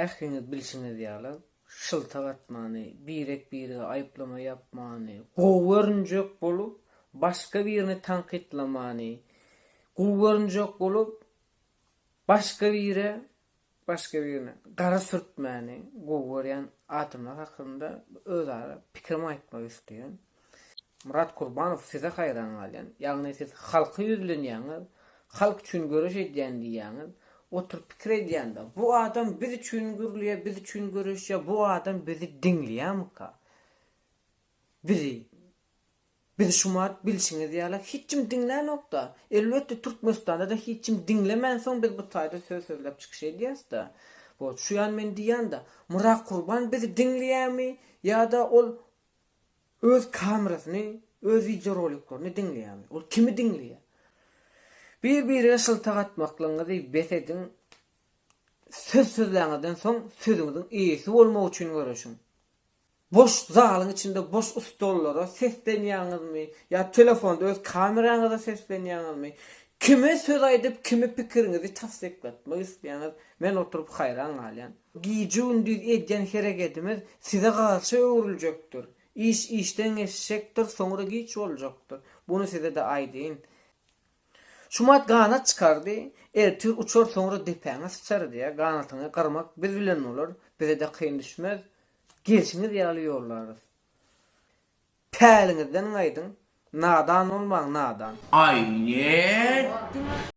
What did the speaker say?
Ähkiniz bilşiniz ýaly, şylta atmany, birek biri aýyplama yapmany, gowrunjak bolup başga birini tankitlemany, gowrunjak bolup başga birini gara sürtmäni, gowurýan adamlar hakynda özara pikirimi aýtmak isleýän. Murat Kurbanow size haýran galýan. Ýagny siz halky ýüzlenýäňiz, halk üçin görüş edýän diýýäňiz. Oturup pikir edýände bu adam biz üçin gürlüýär, biz üçin görüşýär, bu adam bizi diňleýärmi? Bizi şumat bilşiňiz ýaly hiç kim diňlär nokta. Elbetde Türkmenistanda da hiç kim diňlemän soň biz bu taýda söz söýläp çykyş edýäs-de. Bu şu ýan men diýende Murat Kurban bizi diňleýärmi ýa-da ol öz kamerasyny, öz videoroliklerini diňleýärmi? Ol kimi diňleýär? Bir şylta atmaklaryňyzy besedin, sözlerden soň sözüňiziň iyisi bolmak üçin görüşiň. Boş zalyň içinde boş stollara seslenýäňizmi ýa telefonda öz kameraňyza seslenýäňizmi? Kime söz aýdyp, kime pikiriňizi tasdikletmek isleýäňiz? Men oturup haýran galýan. Giýji gündüz edýän hereketimiz size garşy öwrüljekdir. İş işden geçecektir, sonra giç olacaktır. Bunu size de aydın. Şumat ganat çıkardı, ertir uçor sonra depäňe sıçar diye ganatyny kırmak biz bilen olur. Bize de kıyın düşmez. Gelşiniz ýaly ýollarys. Päliňizden aydın. Nadan olmaň nadan. Aynet.